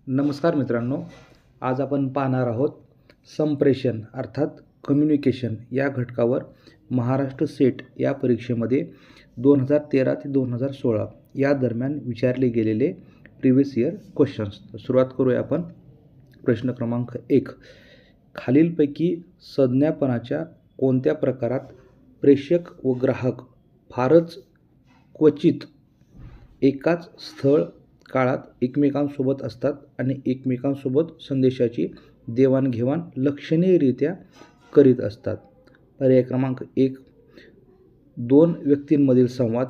नमस्कार मित्रांनो, आज आपण पाहणार आहोत संप्रेषण अर्थात कम्युनिकेशन या घटकावर महाराष्ट्र सेट या परीक्षेमध्ये 2013 ते 2016 या दरम्यान विचारले गेलेले प्रिव्हियस इयर क्वेश्चन्स. सुरुवात करूया आपण. प्रश्न क्रमांक 1. खालीलपैकी संज्ञापनाच्या कोणत्या प्रकारात प्रेषक व ग्राहक फारच क्वचित एकाच स्थळ काळात एकमेकांसोबत असतात आणि एकमेकांसोबत संदेशाची देवाणघेवाण लक्षणीयरित्या करीत असतात? पर्याय क्रमांक 1 2 व्यक्तींमधील संवाद,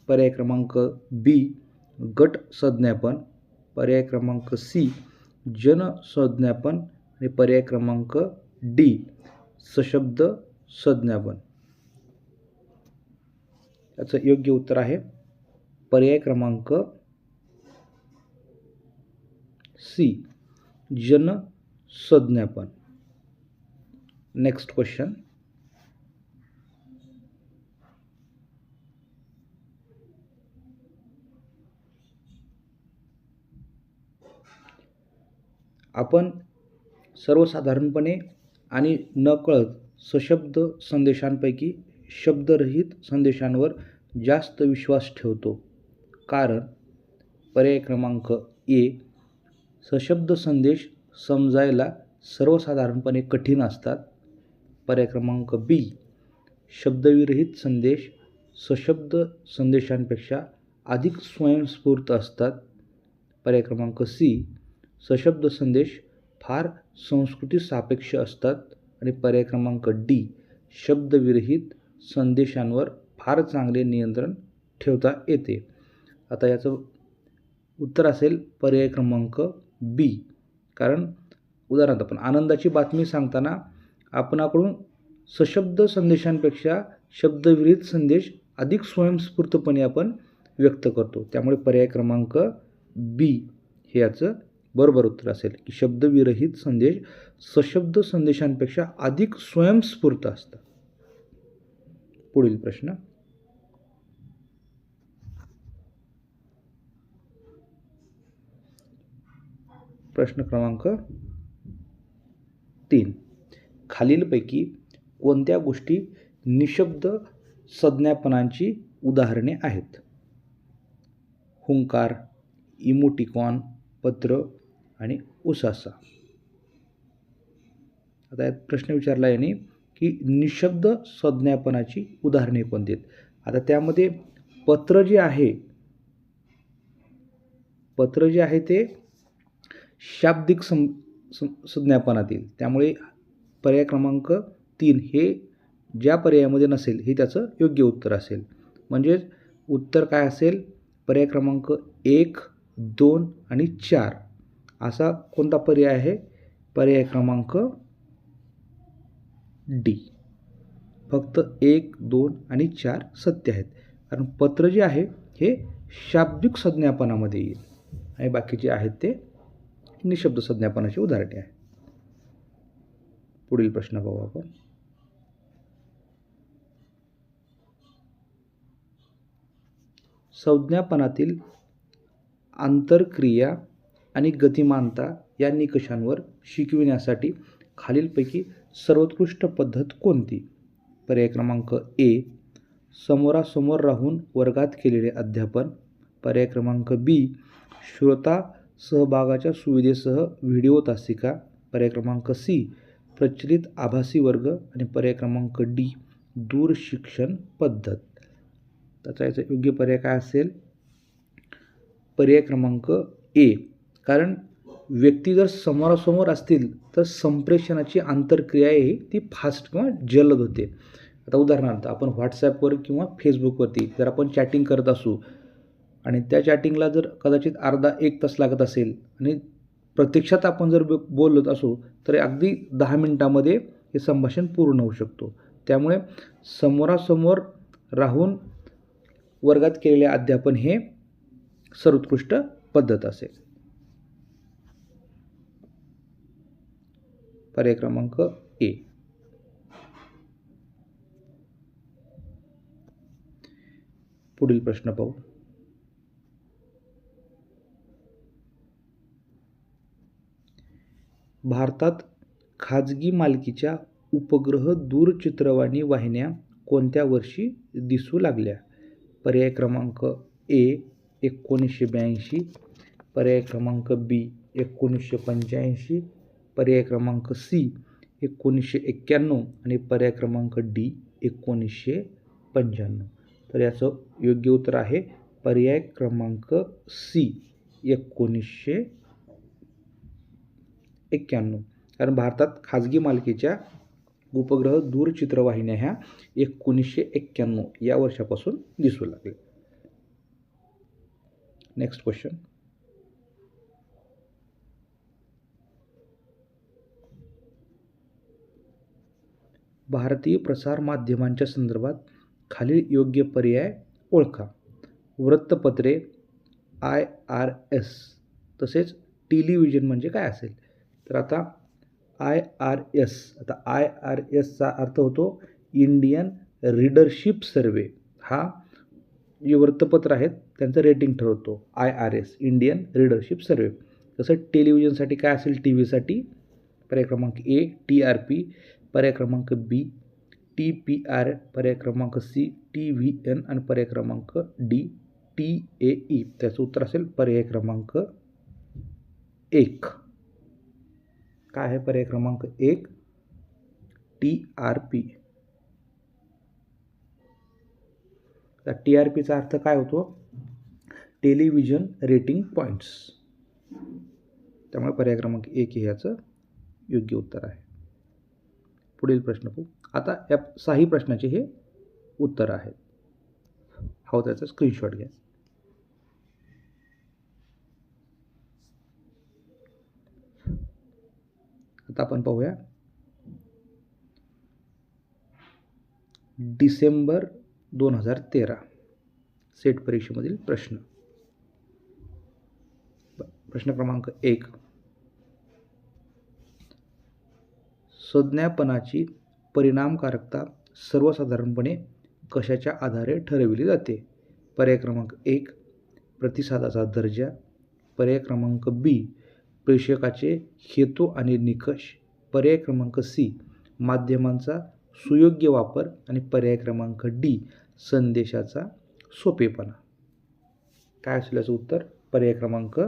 पर्याय क्रमांक बी गट संज्ञापन, पर्याय क्रमांक सी जनसंज्ञापन आणि पर्याय क्रमांक डी सशब्द संज्ञापन. याचं योग्य उत्तर आहे पर्याय क्रमांक सी जनसंज्ञापन. Next question. आपण सर्वसाधारणपणे आणि नकळत सशब्द संदेशांपैकी शब्दरहित संदेशांवर जास्त विश्वास ठेवतो, कारण पर्याय क्रमांक ए सशब्द संदेश समजायला सर्वसाधारणपणे कठीण असतात, पर्याय क्रमांक बी शब्दविरहित संदेश सशब्द संदेशांपेक्षा अधिक स्वयंस्फूर्त असतात, पर्याय क्रमांक सी सशब्द संदेश फार संस्कृती सापेक्ष असतात आणि पर्याय क्रमांक डी शब्दविरहित संदेशांवर फार चांगले नियंत्रण ठेवता येते. आता याचं उत्तर असेल पर्याय क्रमांक बी. कारण उदाहरणार्थ आपण आनंदाची बातमी सांगताना आपणाकडून सशब्द संदेशांपेक्षा शब्दविरहित संदेश अधिक स्वयंस्फूर्तपणे आपण व्यक्त करतो. त्यामुळे पर्याय क्रमांक बी हे याचं बरोबर उत्तर असेल की शब्दविरहित संदेश सशब्द संदेशांपेक्षा अधिक स्वयंस्फूर्त असतात. पुढील प्रश्न. प्रश्न क्रमांक 3. खालीलपैकी कोणत्या गोष्टी निशब्द संज्ञापनांची उदाहरणे आहेत? हुंकार, इमोटिकॉन, पत्र आणि उसासा. आता यात प्रश्न विचारला याने की निशब्द संज्ञापनाची उदाहरणे कोणती आहेत. आता त्यामध्ये पत्र जे आहे ते शाब्दिक संज्ञापनातील, त्यामुळे पर्याय क्रमांक 3 हे ज्या पर्यायामध्ये नसेल हे त्याचं योग्य उत्तर असेल. म्हणजेच उत्तर काय असेल? पर्याय क्रमांक 1, 2 आणि 4 असा कोणता पर्याय आहे? पर्याय क्रमांक डी. फक्त 1, 2 आणि 4 सत्य आहेत, कारण पत्र जे आहे हे शाब्दिक संज्ञापनामध्ये येईल आणि बाकीचे आहेत ते निशब्द संज्ञापनाची उदाहरणे आहेत. पुढील प्रश्न पाहू आपण. संज्ञापनातील आंतरक्रिया आणि गतिमानता या निकषांवर शिकविण्यासाठी खालीलपैकी सर्वोत्कृष्ट पद्धत कोणती? पर्याय क्रमांक ए समोरासमोर राहून वर्गात केलेले अध्यापन, पर्याय क्रमांक बी श्रोता सहभागाच्या सुविधेसह व्हिडिओ तासिका, पर्याय क्रमांक सी प्रचलित आभासी वर्ग आणि पर्याय क्रमांक डी दूरशिक्षण पद्धत. त्याचा याचा योग्य पर्याय काय असेल? पर्याय क्रमांक ए. कारण व्यक्ती जर समोरासमोर असतील तर संप्रेषणाची आंतरक्रिया ही ती फास्ट किंवा जलद होते. आता उदाहरणार्थ आपण व्हॉट्सॲपवर किंवा फेसबुकवरती जर आपण चॅटिंग करत असू आणि त्या चॅटिंगला जर कदाचित अर्धा 1 तास लागत असेल आणि प्रत्यक्षात आपण जर बोलत असू तर अगदी 10 मिनिटामध्ये हे संभाषण पूर्ण होऊ शकतो. त्यामुळे समोरासमोर राहून वर्गात केलेले अध्यापन हे सर्वोत्कृष्ट पद्धत असेल. पर्याय क्रमांक ए. पुढील प्रश्न पाहू. भारतात खाजगी मालकीच्या उपग्रह दूरचित्रवाणी वाहिन्या कोणत्या वर्षी दिसू लागल्या? पर्याय क्रमांक ए 1982, पर्याय क्रमांक बी 1985, पर्याय क्रमांक सी 1991 आणि पर्याय क्रमांक डी 1995. तर याचं योग्य उत्तर आहे पर्याय क्रमांक सी 1991. कारण भारतात खाजगी मालकीच्या उपग्रह दूरचित्रवाहिन्या ह्या 1991 या वर्षापासून दिसू लागल्या. Next question. भारतीय प्रसार माध्यमांच्या संदर्भात खालील योग्य पर्याय ओळखा. वृत्तपत्रे, IRS, तसेच टेलिव्हिजन म्हणजे काय असेल? तर आता IRS, आता IRSचा अर्थ होतो इंडियन रीडरशिप सर्वे. हा जे वृत्तपत्र आहेत त्यांचं रेटिंग ठरवतो IRS, इंडियन रीडरशिप सर्वे. तसं टेलिव्हिजनसाठी काय असेल? टी व्हीसाठी पर्याय क्रमांक ए TRP, पर्याय क्रमांक बी TPR, पर्याय क्रमांक सी TVN आणि पर्याय क्रमांक डी TAE. त्याचं उत्तर असेल पर्याय क्रमांक 1. काय आहे पर्याय क्रमांक 1? TRP. तर TRPचा अर्थ काय होतो? Television rating points. त्यामुळे पर्याय क्रमांक 1 हे याचं योग्य उत्तर आहे. पुढील प्रश्न पाहू. आता या 6 प्रश्नाचे हे उत्तर आहेत. हा त्याचा स्क्रीनशॉट घ्या. आता आपण पाहूया डिसेंबर 2013 सेट परीक्षेमधील प्रश्न. प्रश्न क्रमांक 1. संज्ञापनाची परिणामकारकता सर्वसाधारणपणे कशाच्या आधारे ठरविली जाते? पर्याय क्रमांक 1 प्रतिसादाचा दर्जा, पर्याय क्रमांक बी प्रेषकाचे हेतू आणि निकष, पर्याय क्रमांक सी माध्यमांचा सुयोग्य वापर आणि पर्याय क्रमांक डी संदेशाचा सोपेपणा. काय असेल याचं उत्तर? पर्याय क्रमांक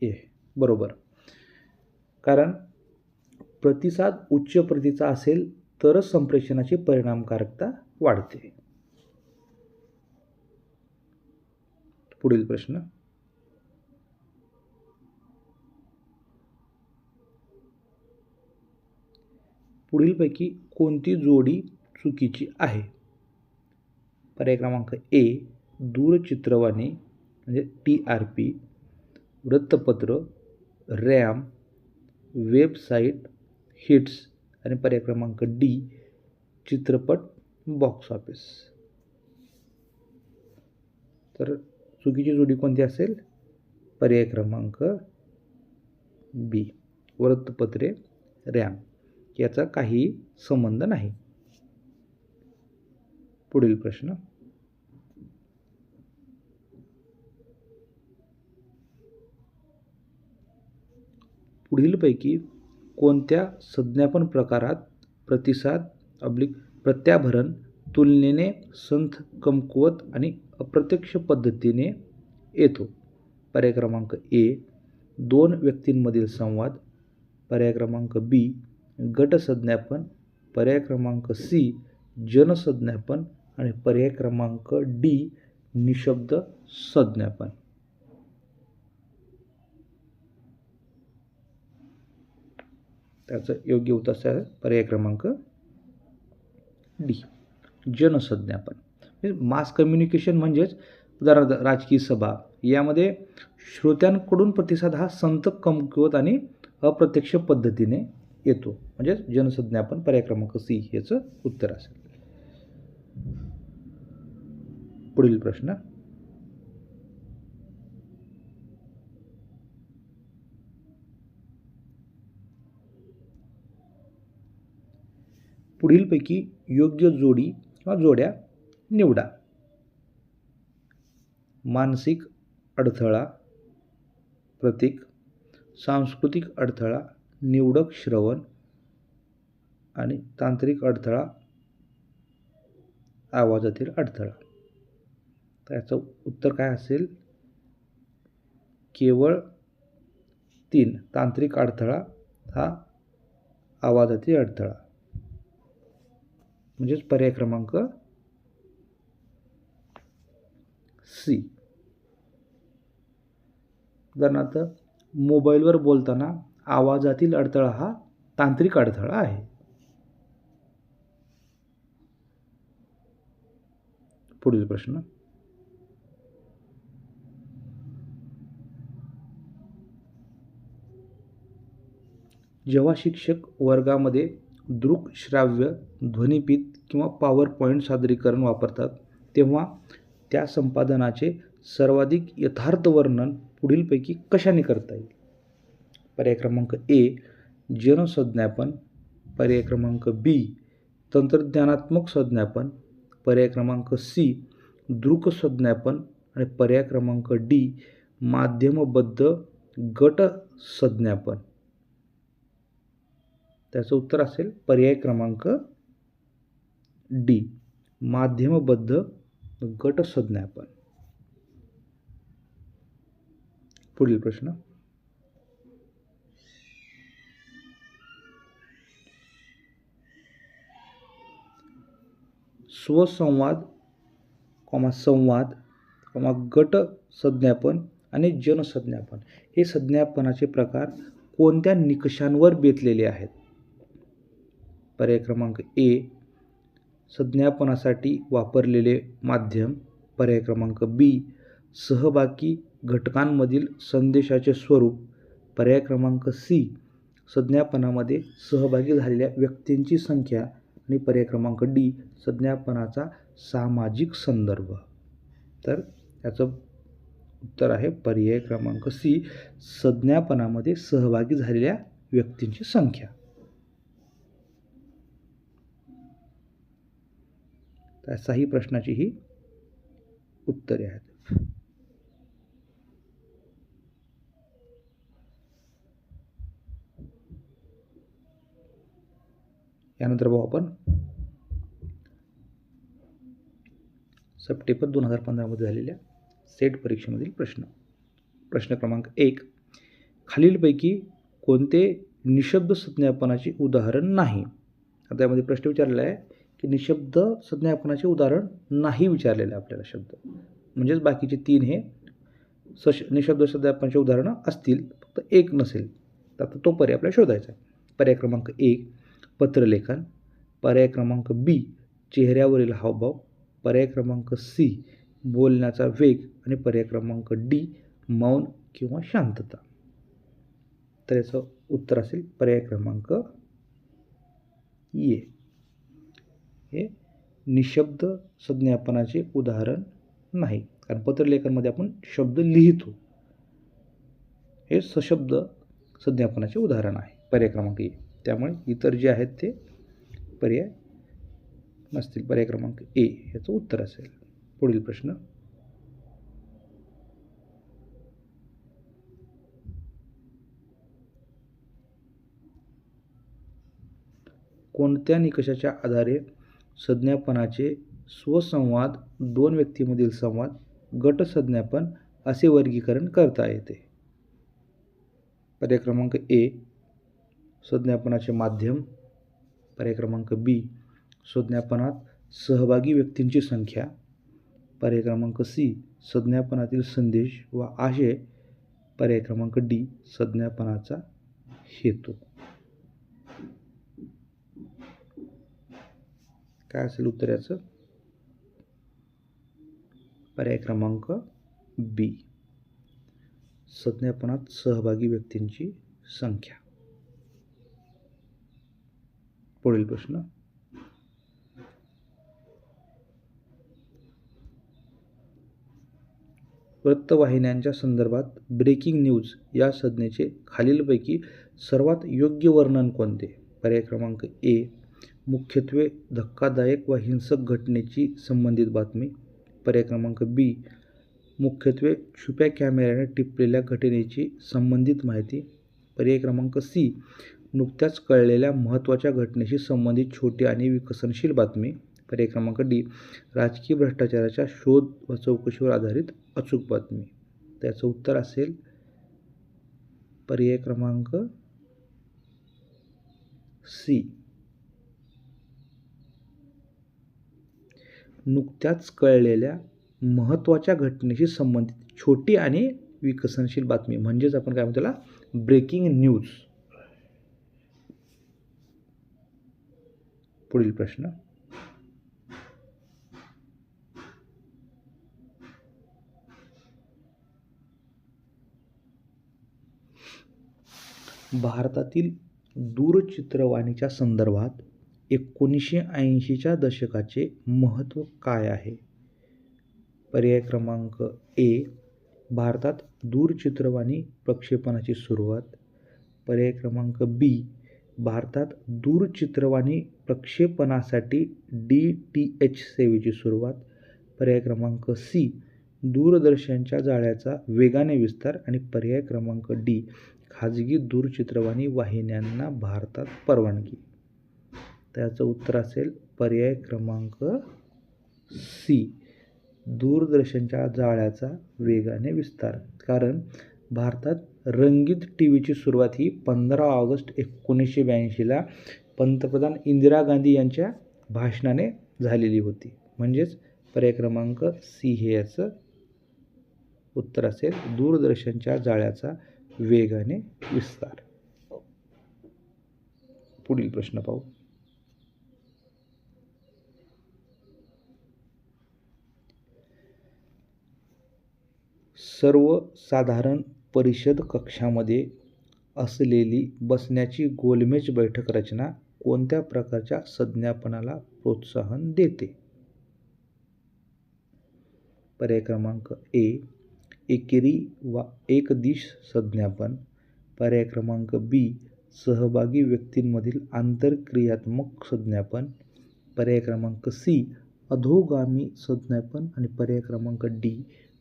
ए बरोबर. कारण प्रतिसाद उच्च प्रतीचा असेल तरच संप्रेषणाची परिणामकारकता वाढते. पुढील प्रश्न. पुढीलपैकी कोणती जोडी चुकीची आहे? पर्याय क्रमांक ए दूरचित्रवाणी म्हणजे TRP, वृत्तपत्र, रॅम, वेबसाईट, हिट्स आणि पर्याय क्रमांक डी चित्रपट बॉक्स ऑफिस. तर चुकीची जोडी कोणती असेल? पर्याय क्रमांक बी वृत्तपत्रे, रॅम. याचा काही संबंध नाही. पुढील प्रश्न. पुढीलपैकी कोणत्या संज्ञापन प्रकारात प्रतिसाद प्रत्याभरण तुलनेने संथ, कमकुवत आणि अप्रत्यक्ष पद्धतीने येतो? पर्याय क्रमांक ए 2 व्यक्तींमधील संवाद, पर्याय क्रमांक बी गटसंज्ञापन, पर्याय क्रमांक सी जनसंज्ञापन आणि पर्याय क्रमांक डी निशब्द संज्ञापन. त्याचं योग्य उत्तर आहे पर्याय क्रमांक डी जनसंज्ञापन. मास कम्युनिकेशन म्हणजेच उदाहरणार्थ राजकीय सभा यामध्ये श्रोत्यांकडून प्रतिसाद हा संथ, कमकुवत आणि अप्रत्यक्ष पद्धतीने येतो. म्हणजेच जनसंज्ञापन पर्याय क्रमांक सी याचं उत्तर असेल. पुढील प्रश्न. पुढीलपैकी योग्य जोडी किंवा जोड्या निवडा. मानसिक अडथळा प्रतीक, सांस्कृतिक अडथळा, निवडक श्रवण आणि तांत्रिक अडथळा, आवाजातील अडथळा. तर याचं उत्तर काय असेल? केवळ 3. तांत्रिक अडथळा हा आवाजातील अडथळा, म्हणजेच पर्याय क्रमांक सी. उदाहरणार्थ, मोबाईलवर बोलताना आवाजातील अडथळा हा तांत्रिक अडथळा आहे. पुढील प्रश्न. जेव्हा शिक्षक वर्गामध्ये दृकश्राव्य, ध्वनिफीत किंवा पॉवर पॉईंट सादरीकरण वापरतात, तेव्हा त्या संपादनाचे सर्वाधिक यथार्थ वर्णन पुढीलपैकी कशाने करता येईल? पर्याय क्रमांक ए, जनसंज्ञापन. पर्याय क्रमांक बी, तंत्रज्ञानात्मक संज्ञापन. पर्याय क्रमांक सी, दृकसंज्ञापन. आणि पर्याय क्रमांक डी, माध्यमबद्ध गट संज्ञापन. त्याचं उत्तर असेल पर्याय क्रमांक डी, माध्यमबद्ध गट संज्ञापन. पुढील प्रश्न. स्वसंवाद, संवाद, गट संज्ञापन आणि जनसंज्ञापन हे संज्ञापनाचे प्रकार कोणत्या निकषांवर बेतलेले आहेत? पर्याय क्रमांक ए, संज्ञापनासाठी वापरलेले माध्यम. पर्याय क्रमांक बी, सहभागी घटकांमधील संदेशाचे स्वरूप. पर्याय क्रमांक सी, संज्ञापनामध्ये सहभागी झालेल्या व्यक्तींची संख्या. आणि पर्याय क्रमांक डी, संज्ञापनाचा सामाजिक संदर्भ. तर याचं उत्तर आहे पर्याय क्रमांक सी, संज्ञापनामध्ये सहभागी झालेल्या व्यक्तींची संख्या. त्या ही प्रश्नाची ही उत्तरे आहेत. यानंतर पाहू आपण सप्टेंबर 2015 मध्ये झालेल्या सेट परीक्षेमधील प्रश्न. प्रश्न क्रमांक 1, खालीलपैकी कोणते निशब्द संज्ञापनाचे उदाहरण नाही? आता यामध्ये प्रश्न विचारलेला आहे की निशब्द संज्ञापनाचे उदाहरण नाही विचारलेलं आहे आपल्याला शब्द, म्हणजेच बाकीचे 3 हे निशब्द संज्ञापनाचे उदाहरणं असतील, फक्त एक नसेल. तर आता तो पर्याय आपल्याला शोधायचा आहे. पर्याय क्रमांक 1, पत्रलेखन. पर्याय क्रमांक बी, चेहऱ्यावरील हावभाव. पर्याय क्रमांक सी, बोलण्याचा वेग. आणि पर्याय क्रमांक डी, मौन किंवा शांतता. तर याचं उत्तर असेल पर्याय क्रमांक ए, हे निशब्द संज्ञापनाचे उदाहरण नाही, कारण पत्रलेखनमध्ये आपण शब्द लिहितो. हे सशब्द संज्ञापनाचे उदाहरण आहे पर्याय क्रमांक ए. त्यामुळे इतर जे आहेत ते पर्याय नसतील. पर्याय क्रमांक ए याचं उत्तर असेल. पुढील प्रश्न. कोणत्या निकषाच्या आधारे संज्ञापनाचे स्वसंवाद, 2 व्यक्तींमधील संवाद, गट संज्ञापन असे वर्गीकरण करता येते? पर्याय क्रमांक ए, संज्ञापनाचे माध्यम. पर्याय क्रमांक बी, संज्ञापनात सहभागी व्यक्तींची संख्या. पर्याय क्रमांक सी, संज्ञापनातील संदेश व आशय. पर्याय क्रमांक डी, संज्ञापनाचा हेतू. काय असेल उत्तर याचं? पर्याय क्रमांक बी, संज्ञापनात सहभागी व्यक्तींची संख्या. पुढील प्रश्न. वृत्तवाहिन्यांच्या संदर्भात ब्रेकिंग न्यूज या संज्ञेचे खालीलपैकी सर्वात योग्य वर्णन कोणते? पर्याय क्रमांक ए, मुख्यत्वे धक्कादायक व हिंसक घटनेची संबंधित बातमी. पर्याय क्रमांक बी, मुख्यत्वे छुप्या कॅमेऱ्याने टिपलेल्या घटनेची संबंधित माहिती. पर्याय क्रमांक सी, नुकत्याच कळलेल्या महत्त्वाच्या घटनेशी संबंधित छोटी आणि विकसनशील बातमी. पर्याय क्रमांक डी, राजकीय भ्रष्टाचाराच्या शोध व चौकशीवर आधारित अचूक बातमी. त्याचं उत्तर असेल पर्याय क्रमांक सी, नुकत्याच कळलेल्या महत्त्वाच्या घटनेशी संबंधित छोटी आणि विकसनशील बातमी, म्हणजेच आपण काय म्हणतो त्याला ब्रेकिंग न्यूज. पुढील प्रश्न, भारतातील दूरचित्रवाणीच्या संदर्भात 1980च्या दशकाचे महत्त्व काय आहे? पर्याय क्रमांक ए, भारतात दूरचित्रवाणी प्रक्षेपणाची सुरुवात. पर्याय क्रमांक बी, भारतात दूरचित्रवाणी प्रक्षेपणासाठी DTH सेवेची सुरुवात. पर्याय क्रमांक सी, दूरदर्शनच्या जाळ्याचा वेगाने विस्तार. आणि पर्याय क्रमांक डी, खाजगी दूरचित्रवाणी वाहिन्यांना भारतात परवानगी. त्याचं उत्तर असेल पर्याय क्रमांक सी, दूरदर्शनच्या जाळ्याचा वेगाने विस्तार. कारण भारतात रंगीत टीव्हीची सुरुवात ही 15 ऑगस्ट 1982ला पंतप्रधान इंदिरा गांधी यांच्या भाषणाने झालेली होती. म्हणजेच पर्याय क्रमांक सी हे याचं उत्तर असेल, दूरदर्शनच्या जाळ्याचा वेगाने विस्तार. पुढील प्रश्न पाहू. सर्वसाधारण परिषद कक्षामध्ये असलेली बसण्याची गोलमेज बैठक रचना कोणत्या प्रकारच्या संज्ञापनाला प्रोत्साहन देते? पर्याय क्रमांक ए, एकेरी वा एकदिश संज्ञापन. पर्याय क्रमांक बी, सहभागी व्यक्तींमधील आंतरक्रियात्मक संज्ञापन. पर्याय क्रमांक सी, अधोगामी संज्ञापन. आणि पर्याय क्रमांक डी,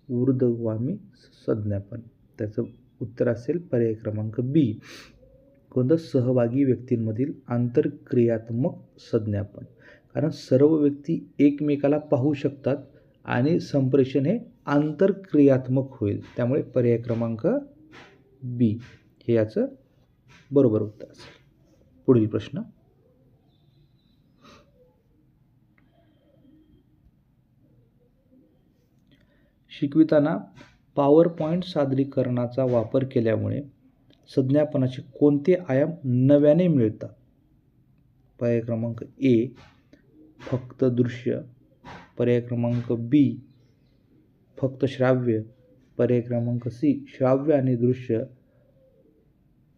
ऊर्ध्वगामी संज्ञापन. त्याचं उत्तर असेल पर्याय क्रमांक बी, कोणतं सहभागी व्यक्तींमधील आंतरक्रियात्मक संज्ञापन. कारण सर्व व्यक्ती एकमेकाला पाहू शकतात आणि संप्रेषण हे आंतरक्रियात्मक होईल. त्यामुळे पर्याय क्रमांक बी हे याचं बरोबर उत्तर असेल. पुढील प्रश्न, शिकविताना पॉवर पॉईंट सादरीकरणाचा वापर केल्यामुळे संज्ञापनाचे कोणते आयाम नव्याने मिळतात? पर्याय क्रमांक ए, फक्त दृश्य. पर्याय क्रमांक बी, फक्त श्राव्य. पर्याय क्रमांक सी, श्राव्य आणि दृश्य.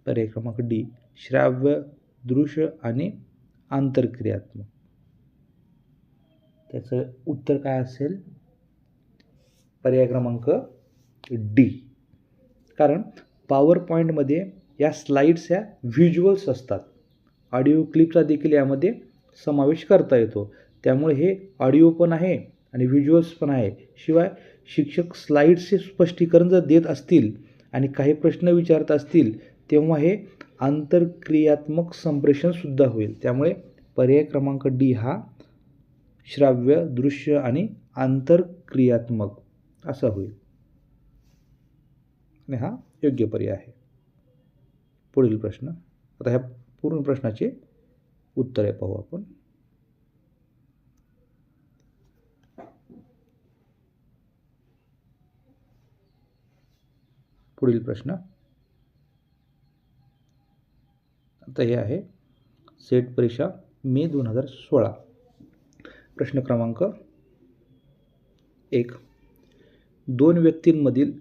पर्याय क्रमांक डी, श्राव्य, दृश्य आणि आंतरक्रियात्मक. त्याचं उत्तर काय असेल? पर्याय क्रमांक डी. कारण पॉवर पॉईंटमध्ये या स्लाइड्स ह्या व्हिज्युअल्स असतात. ऑडिओ क्लिपचा देखील यामध्ये समावेश करता येतो. त्यामुळे हे ऑडिओ पण आहे आणि व्हिज्युअल्स पण आहे. शिवाय शिक्षक स्लाइड्सचे स्पष्टीकरण जर देत असतील आणि काही प्रश्न विचारत असतील तेव्हा हे आंतरक्रियात्मक संप्रेषणसुद्धा होईल. त्यामुळे पर्याय क्रमांक डी हा श्राव्य, दृश्य आणि आंतरक्रियात्मक असा होईल आणि हा योग्य पर्याय आहे. पुढील प्रश्न, आता ह्या पूर्ण प्रश्नाचे उत्तरे पाहू आपण. पुढील प्रश्न, आता हे आहे सेट परीक्षा मे 2016. प्रश्न क्रमांक 1, दोन व्यक्तींमधील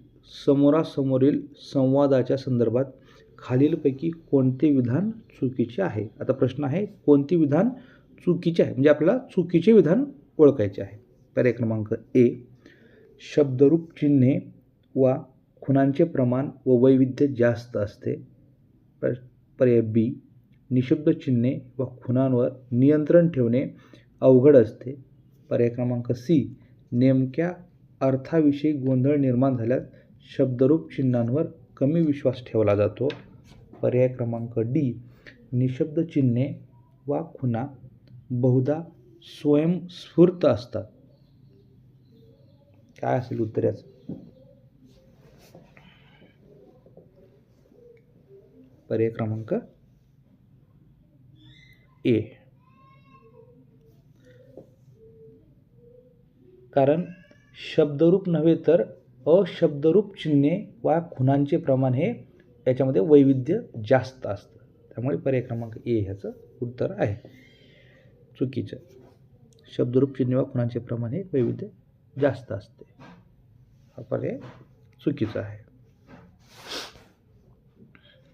समोरासमोरील संवादाच्या संदर्भात खालीलपैकी कोणते विधान चुकीचे आहे? आता प्रश्न आहे कोणते विधान चुकीचे आहे, म्हणजे आपल्याला चुकीचे विधान ओळखायचे आहे. पर्याय क्रमांक ए, शब्दरूप चिन्हे वा खुणांचे प्रमाण व वैविध्य जास्त असते. पर्याय बी, निशब्द चिन्हे व खुणांवर नियंत्रण ठेवणे अवघड असते. पर्याय क्रमांक सी, नेमक्या अर्थाविषयी गोंधळ निर्माण झाल्यास शब्दरूप चिन्हांवर कमी विश्वास ठेवला जातो. पर्याय क्रमांक डी निशब्द चिन्हे वा खुणा बहुधा स्वयंस्फूर्त असतात. काय असेल उत्तर याचं? पर्याय क्रमांक ए. कारण शब्दरूप नव्हे तर अशब्दरूप चिन्हे वा खुणांचे प्रमाण हे याच्यामध्ये वैविध्य जास्त असतं. त्यामुळे पर्याय क्रमांक ए ह्याचं उत्तर आहे. चुकीचं. शब्दरूप चिन्हे वा खुणांचे प्रमाण हे वैविध्य जास्त असते. हा पर्याय चुकीचा आहे.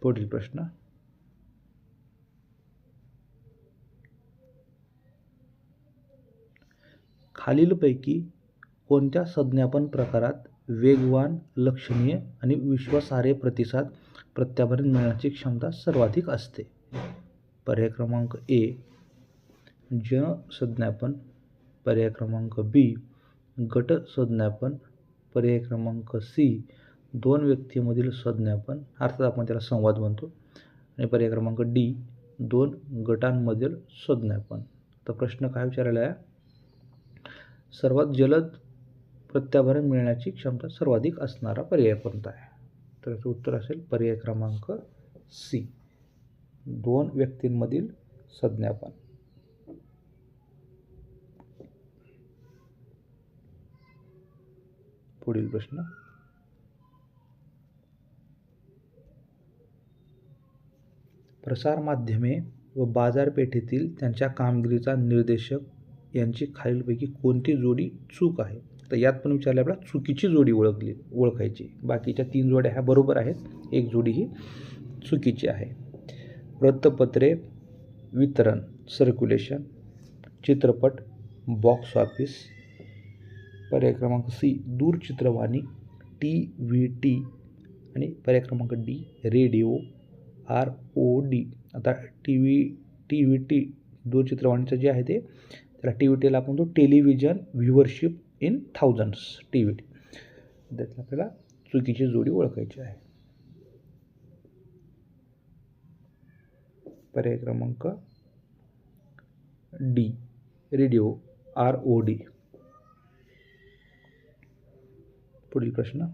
पुढील प्रश्न. खालीलपैकी कोणत्या संज्ञापन प्रकारात वेगवान, लक्षणीय आणि विश्वासार्ह प्रतिसाद प्रत्याभरण मिळण्याची क्षमता सर्वाधिक असते? पर्याय क्रमांक ए जन संज्ञापन, पर्याय क्रमांक बी गट संज्ञापन, पर्याय क्रमांक सी दोन व्यक्तींमधील संज्ञापन अर्थात आपण त्याला संवाद म्हणतो, आणि पर्याय क्रमांक डी दोन गटांमधील संज्ञापन. तर प्रश्न काय विचारलेला आहे? सर्वात जलद प्रत्याभरण मिळण्याची क्षमता सर्वाधिक असणारा पर्याय कोणता आहे? तर याचं उत्तर असेल पर्याय क्रमांक सी दोन व्यक्तींमधील संज्ञापन. पुढील प्रश्न. प्रसारमाध्यमे व बाजारपेठेतील त्यांच्या कामगिरीचा निर्देशक यांची खालीलपैकी कोणती जोडी चूक आहे? तर यात पण विचारले आपल्याला चुकीची जोडी ओळखायची. बाकीच्या 3 जोड्या ह्या बरोबर आहेत, एक जोडी ही चुकीची आहे. वृत्तपत्रे वितरण सर्क्युलेशन, चित्रपट बॉक्स ऑफिस, पर्याय क्रमांक सी दूरचित्रवाणी TVT, आणि पर्याय क्रमांक डी रेडिओ ROD. आता TVT दूरचित्रवाणीचं जे आहे ते त्याला TVTला आपण तो television viewership in thousands TVT. त्यातलं आपल्याला चुकीची जोडी ओळखायची आहे. पर्याय क्रमांक डी रेडिओ ROD. पुढील प्रश्न.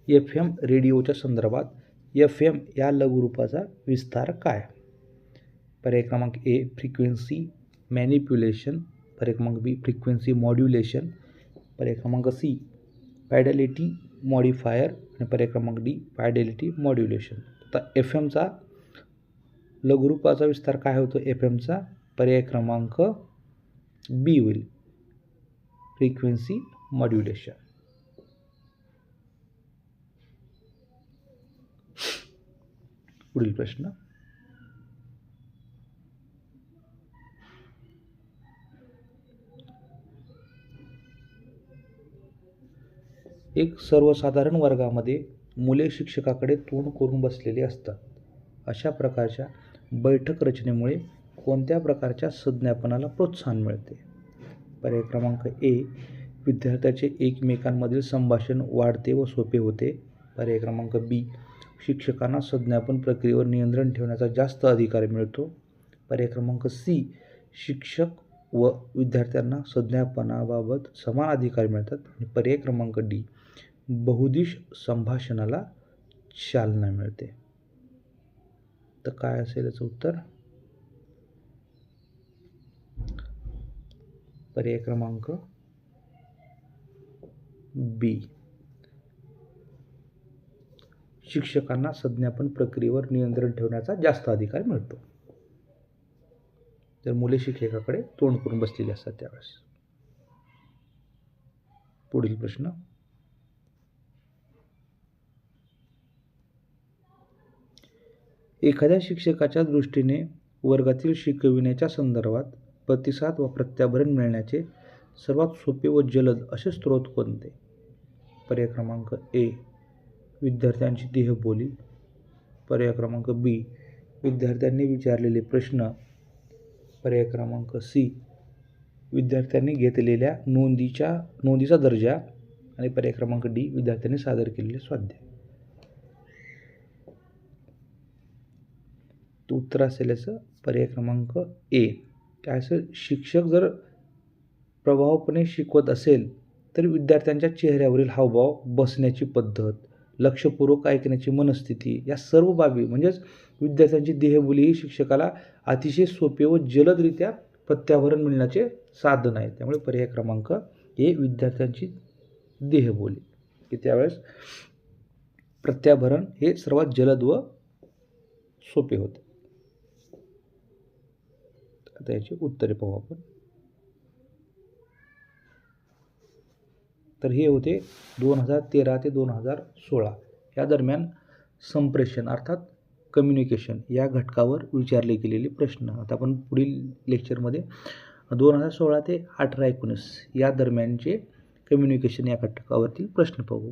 FM रेडिओच्या संदर्भात FM या लघुरूपाचा विस्तार काय? पर्याय क्रमांक ए फ्रिक्वेन्सी मॅनिप्युलेशन, पर्याय क्रमांक बी फ्रिक्वेन्सी मॉड्युलेशन, पर्याय क्रमांक सी फायडॅलिटी मॉडिफायर, आणि पर्याय क्रमांक डी फायडॅलिटी मॉड्युलेशन. आता FMचा लघुरूपाचा विस्तार काय होतो? FMचा पर्याय क्रमांक बी होईल फ्रिक्वेन्सी मॉड्युलेशन. पुढील प्रश्न. एक सर्वसाधारण वर्गामध्ये मुले शिक्षकाकडे तोंड करून बसलेली असतात. अशा प्रकारच्या बैठक रचनेमुळे कोणत्या प्रकारच्या संज्ञापनाला प्रोत्साहन मिळते? पर्याय क्रमांक ए विद्यार्थ्याचे एकमेकांमधील संभाषण वाढते व सोपे होते, पर्याय क्रमांक बी शिक्षकांना संज्ञापन प्रक्रियेवर नियंत्रण ठेवण्याचा जास्त अधिकार मिळतो, पर्याय क्रमांक सी शिक्षक व विद्यार्थ्यांना संज्ञापनाबाबत समान अधिकार मिळतात, आणि पर्याय क्रमांक डी बहुदिश संभाषणाला चालना मिळते. तर काय असेल याचं उत्तर? पर्याय क्रमांक बी शिक्षकांना संज्ञापन प्रक्रियेवर नियंत्रण ठेवण्याचा जास्त अधिकार मिळतो. तर मुले शिक्षकाकडे तोंड करून बसलेली असतात त्यावेळेस. पुढील प्रश्न. एखाद्या शिक्षकाच्या दृष्टीने वर्गातील शिकविण्याच्या संदर्भात प्रतिसाद व प्रत्याभरण मिळण्याचे सर्वात सोपे व जलद असे स्रोत कोणते? पर्याय क्रमांक ए विद्यार्थ्यांची देहबोली, पर्याय क्रमांक बी विद्यार्थ्यांनी विचारलेले प्रश्न, पर्याय क्रमांक सी विद्यार्थ्यांनी घेतलेल्या नोंदीचा दर्जा, आणि पर्याय क्रमांक डी विद्यार्थ्यांनी सादर केलेले स्वाध्याय. तर उत्तर असेल याचं पर्याय क्रमांक ए. काय असेल, शिक्षक जर प्रभावपणे शिकवत असेल तर विद्यार्थ्यांच्या चेहऱ्यावरील हावभाव, बसण्याची पद्धत, लक्षपूर्वक ऐकण्याची मनस्थिती या सर्व बाबी म्हणजेच विद्यार्थ्यांची देहबोली ही शिक्षकाला अतिशय सोपे व जलदरित्या प्रत्याभरण मिळण्याचे साधन आहे. त्यामुळे पर्याय क्रमांक ए विद्यार्थ्यांची देहबोली की त्यावेळेस प्रत्याभरण हे सर्वात जलद व सोपे होते. आता याची उत्तरे पाहू आपण. तर हे होते 2013 ते 2016 या दरम्यान संप्रेषण अर्थात कम्युनिकेशन या घटकावर विचारले गेलेले प्रश्न. आता आपण पुढील लेक्चरमध्ये 2016 ते 18-19 या दरम्यानचे कम्युनिकेशन या घटकावरतील प्रश्न पाहू.